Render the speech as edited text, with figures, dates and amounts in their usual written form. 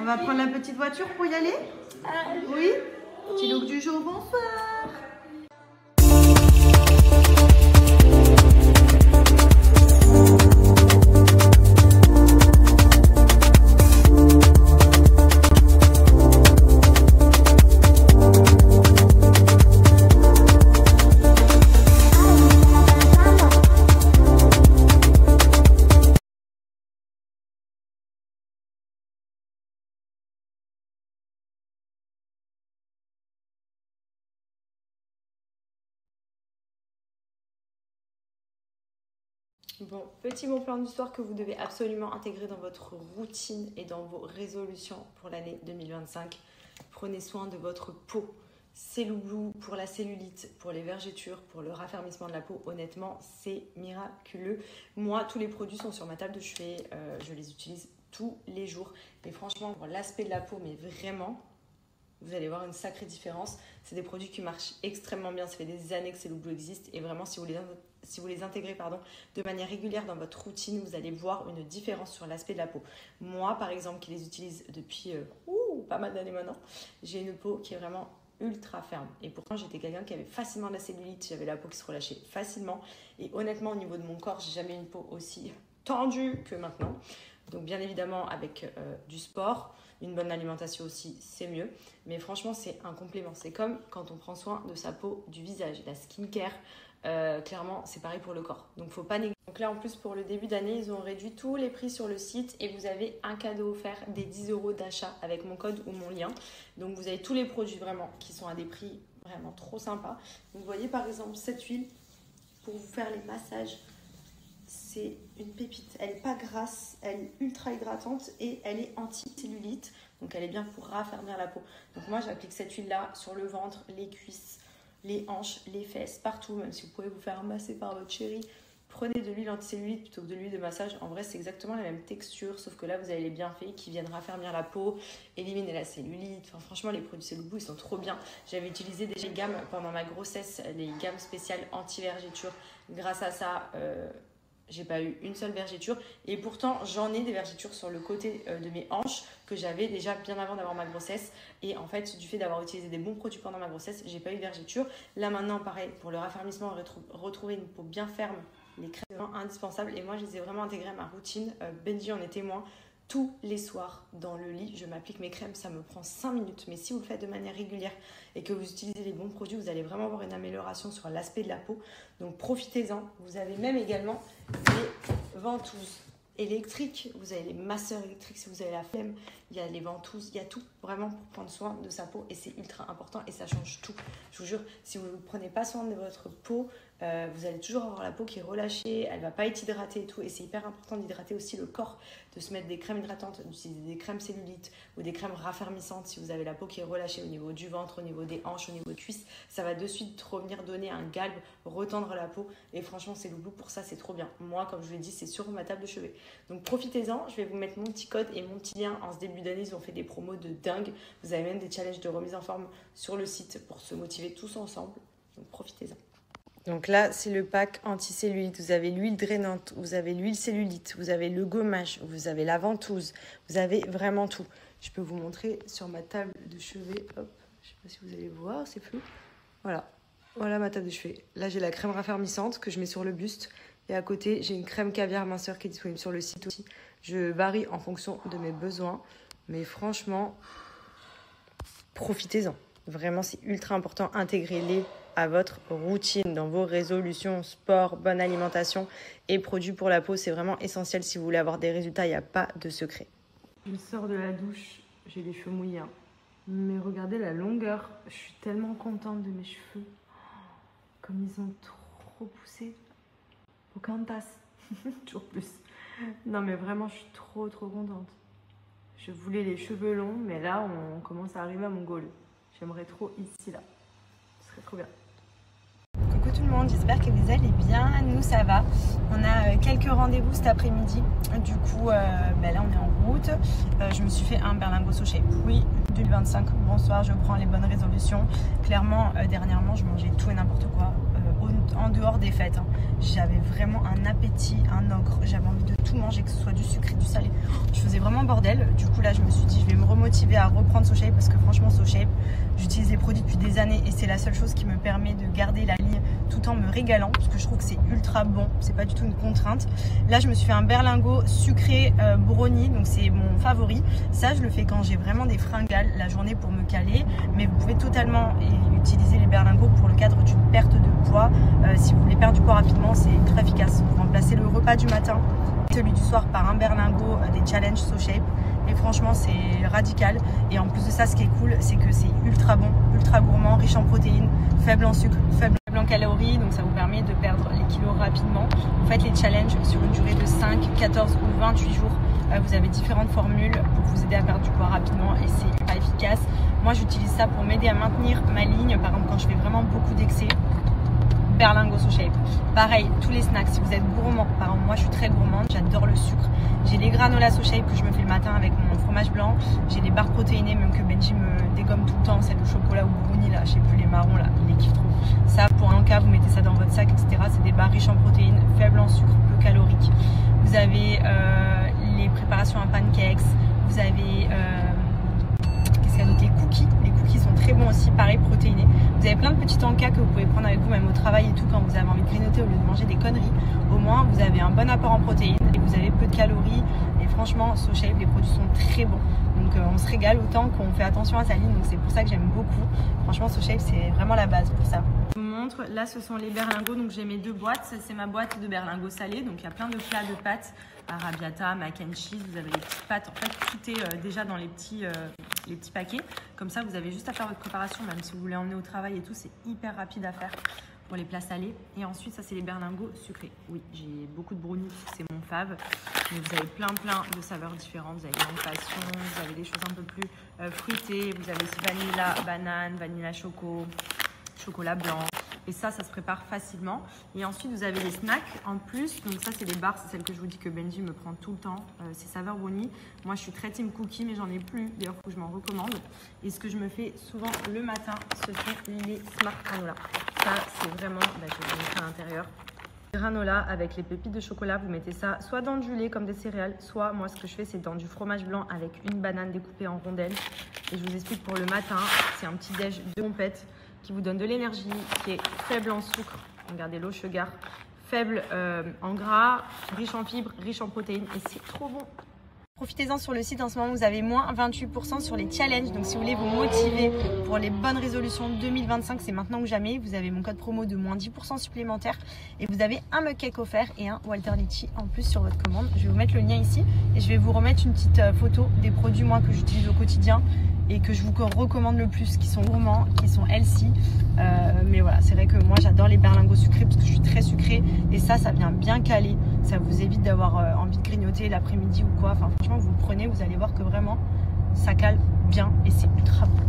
va prendre la petite voiture pour y aller? Oui? Petit look du jour, bonsoir. Bon, petit bon plan d'histoire que vous devez absolument intégrer dans votre routine et dans vos résolutions pour l'année 2025. Prenez soin de votre peau. Cellulose pour la cellulite, pour les vergetures, pour le raffermissement de la peau. Honnêtement, c'est miraculeux. Moi, tous les produits sont sur ma table de chevet. Je les utilise tous les jours. Et franchement, pour l'aspect de la peau, mais vraiment, vous allez voir une sacrée différence. C'est des produits qui marchent extrêmement bien. Ça fait des années que Cellulose existe. Et vraiment, si vous les intégrez de manière régulière dans votre routine, vous allez voir une différence sur l'aspect de la peau. Moi, par exemple, qui les utilise depuis pas mal d'années maintenant, j'ai une peau qui est vraiment ultra ferme. Et pourtant, j'étais quelqu'un qui avait facilement de la cellulite. J'avais la peau qui se relâchait facilement. Et honnêtement, au niveau de mon corps, j'ai jamais eu une peau aussi tendue que maintenant. Donc, bien évidemment, avec du sport, une bonne alimentation aussi, c'est mieux. Mais franchement, c'est un complément. C'est comme quand on prend soin de sa peau, du visage, la skincare. Clairement, c'est pareil pour le corps. Donc, faut pas négliger. Donc là, en plus, pour le début d'année, ils ont réduit tous les prix sur le site et vous avez un cadeau offert des 10 € d'achat avec mon code ou mon lien. Donc, vous avez tous les produits vraiment qui sont à des prix vraiment trop sympas. Donc, vous voyez par exemple cette huile pour vous faire les massages. C'est une pépite. Elle n'est pas grasse, elle est ultra hydratante et elle est anti-cellulite. Donc, elle est bien pour raffermir la peau. Donc, moi, j'applique cette huile-là sur le ventre, les cuisses, les hanches, les fesses, partout. Même si vous pouvez vous faire masser par votre chérie, prenez de l'huile anti-cellulite plutôt que de l'huile de massage. En vrai, c'est exactement la même texture, sauf que là, vous avez les bienfaits qui viennent raffermir la peau, éliminer la cellulite. Enfin, franchement, les produits Cellulose, ils sont trop bien. J'avais utilisé déjà les gammes pendant ma grossesse, les gammes spéciales anti-vergéture. Grâce à ça, j'ai pas eu une seule vergeture. Et pourtant, j'en ai des vergetures sur le côté de mes hanches que j'avais déjà bien avant d'avoir ma grossesse. Et en fait, du fait d'avoir utilisé des bons produits pendant ma grossesse, j'ai pas eu de vergeture. Là, maintenant, pareil, pour le raffermissement, retrouver une peau bien ferme, les crèmes sont indispensables. Et moi, je les ai vraiment intégrées à ma routine. Benji en est témoin. Tous les soirs, dans le lit, je m'applique mes crèmes. Ça me prend 5 minutes. Mais si vous le faites de manière régulière et que vous utilisez les bons produits, vous allez vraiment avoir une amélioration sur l'aspect de la peau. Donc, profitez-en. Vous avez même également les ventouses électriques. Vous avez les masseurs électriques si vous avez la flemme. Il y a les ventouses. Il y a tout vraiment pour prendre soin de sa peau. Et c'est ultra important et ça change tout. Je vous jure, si vous ne prenez pas soin de votre peau, vous allez toujours avoir la peau qui est relâchée, elle ne va pas être hydratée et tout. Et c'est hyper important d'hydrater aussi le corps, de se mettre des crèmes hydratantes, d'utiliser des crèmes cellulites ou des crèmes raffermissantes si vous avez la peau qui est relâchée au niveau du ventre, au niveau des hanches, au niveau des cuisses. Ça va de suite revenir donner un galbe, retendre la peau. Et franchement, c'est Cellulose pour ça, c'est trop bien. Moi, comme je vous l'ai dit, c'est sur ma table de chevet. Donc profitez-en, je vais vous mettre mon petit code et mon petit lien. En ce début d'année, ils ont fait des promos de dingue. Vous avez même des challenges de remise en forme sur le site pour se motiver tous ensemble. Donc profitez-en. Donc là, c'est le pack anti-cellulite. Vous avez l'huile drainante, vous avez l'huile cellulite, vous avez le gommage, vous avez la ventouse, vous avez vraiment tout. Je peux vous montrer sur ma table de chevet. Hop, je ne sais pas si vous allez voir, c'est flou. Voilà, voilà ma table de chevet. Là, j'ai la crème raffermissante que je mets sur le buste. Et à côté, j'ai une crème caviar minceur qui est disponible sur le site aussi. Je varie en fonction de mes besoins. Mais franchement, profitez-en. Vraiment, c'est ultra important. Intégrez-les à votre routine, dans vos résolutions, sport, bonne alimentation et produits pour la peau. C'est vraiment essentiel si vous voulez avoir des résultats. Il n'y a pas de secret. Je sors de la douche, j'ai les cheveux mouillés. Mais regardez la longueur. Je suis tellement contente de mes cheveux. Comme ils ont trop poussé. Aucun tasse. Toujours plus. Non mais vraiment, je suis trop contente. Je voulais les cheveux longs, mais là, on commence à arriver à mon goal. J'aimerais trop ici, là. Ce serait trop bien. Coucou tout le monde, j'espère que vous allez bien. Nous, ça va. On a quelques rendez-vous cet après-midi. Du coup, là, on est en route. Je me suis fait un berlingot au shape. Oui, 2025. Bonsoir, je prends les bonnes résolutions. Clairement, dernièrement, je mangeais tout et n'importe quoi. En dehors des fêtes, j'avais vraiment un appétit, un ogre. J'avais envie de tout manger, que ce soit du sucré, du salé. Je faisais vraiment bordel. Du coup, là, je me suis dit, je vais me remotiver. motivée à reprendre SoShape parce que franchement SoShape, j'utilise les produits depuis des années et c'est la seule chose qui me permet de garder la ligne tout en me régalant parce que je trouve que c'est ultra bon, c'est pas du tout une contrainte. Là je me suis fait un berlingot sucré brownie, donc c'est mon favori. Ça je le fais quand j'ai vraiment des fringales la journée pour me caler, mais vous pouvez totalement utiliser les berlingots pour le cadre d'une perte de poids. Si vous voulez perdre du poids rapidement, c'est ultra efficace. Vous remplacez le repas du matin, celui du soir par un berlingot des challenges SoShape et franchement c'est radical. Et en plus de ça, ce qui est cool, c'est que c'est ultra bon, ultra gourmand, riche en protéines, faible en sucre, faible en calories, donc ça vous permet de perdre les kilos rapidement. Vous faites les challenges sur une durée de 5, 14 ou 28 jours. Vous avez différentes formules pour vous aider à perdre du poids rapidement et c'est ultra efficace. Moi j'utilise ça pour m'aider à maintenir ma ligne, par exemple quand je fais vraiment beaucoup d'excès. Berlingot SoShape. Pareil, tous les snacks, si vous êtes gourmand, par exemple moi je suis très gourmande, j'adore le sucre. J'ai les granolas SoShape que je me fais le matin avec mon fromage blanc. J'ai les barres protéinées, même que Benji me dégomme tout le temps, celle au chocolat ou brownie là, je sais plus, les marrons là, il les kiffe trop. Ça pour un cas, vous mettez ça dans votre sac, etc. C'est des barres riches en protéines, faibles en sucre, peu caloriques. Vous avez les préparations à pancakes, vous avez qu'est-ce qu'il y a d'autre, les cookies. Les cookies sont très bons aussi, pareil, protéinés. Vous avez plein de petits encas que vous pouvez prendre avec vous même au travail et tout quand vous avez envie de grignoter au lieu de manger des conneries. Au moins vous avez un bon apport en protéines et vous avez peu de calories. Et franchement SoShape, les produits sont très bons. Donc on se régale autant qu'on fait attention à sa ligne. Donc c'est pour ça que j'aime beaucoup. Franchement SoShape c'est vraiment la base pour ça. Je vous montre, là ce sont les berlingots. Donc j'ai mes deux boîtes. C'est ma boîte de berlingots salés. Donc il y a plein de plats de pâtes. Arrabbiata, mac and cheese. Vous avez les petites pâtes. En fait tout est déjà dans les petits paquets. Comme ça, vous avez juste à faire votre préparation, même si vous voulez emmener au travail et tout, c'est hyper rapide à faire pour les plats salés. Et ensuite, ça, c'est les berlingots sucrés. Oui, j'ai beaucoup de brownies, c'est mon fave. Mais vous avez plein de saveurs différentes. Vous avez des passion, vous avez des choses un peu plus fruitées. Vous avez aussi vanilla, banane, vanilla chocolat blanc. Et ça se prépare facilement. Et ensuite, vous avez les snacks en plus. Donc ça, c'est les barres. C'est celle que je vous dis que Benji me prend tout le temps. C'est saveur brownie. Moi, je suis très team cookie, mais j'en ai plus. D'ailleurs, faut que je m'en recommande. Et ce que je me fais souvent le matin, ce sont les Smart Granola. Ça, c'est vraiment, je vais vous montrer à l'intérieur. Granola avec les pépites de chocolat. Vous mettez ça soit dans du lait comme des céréales, soit moi, ce que je fais, c'est dans du fromage blanc avec une banane découpée en rondelles. Et je vous explique pour le matin, c'est un petit déj de pompettes qui vous donne de l'énergie, qui est faible en sucre, regardez l'eau sugar, faible en gras, riche en fibres, riche en protéines et c'est trop bon. Profitez-en sur le site, en ce moment vous avez moins 28% sur les challenges, donc si vous voulez vous motiver pour les bonnes résolutions 2025, c'est maintenant ou jamais. Vous avez mon code promo de moins 10% supplémentaire et vous avez un mug cake offert et un Walter Litchi en plus sur votre commande. Je vais vous mettre le lien ici et je vais vous remettre une petite photo des produits moi que j'utilise au quotidien et que je vous recommande le plus, qui sont gourmands, qui sont healthy. Mais voilà, c'est vrai que moi j'adore les berlingots sucrés parce que je suis très sucrée et ça vient bien caler. Ça vous évite d'avoir envie de grignoter l'après-midi ou quoi. Enfin franchement, vous le prenez, vous allez voir que vraiment ça cale bien et c'est ultra bon.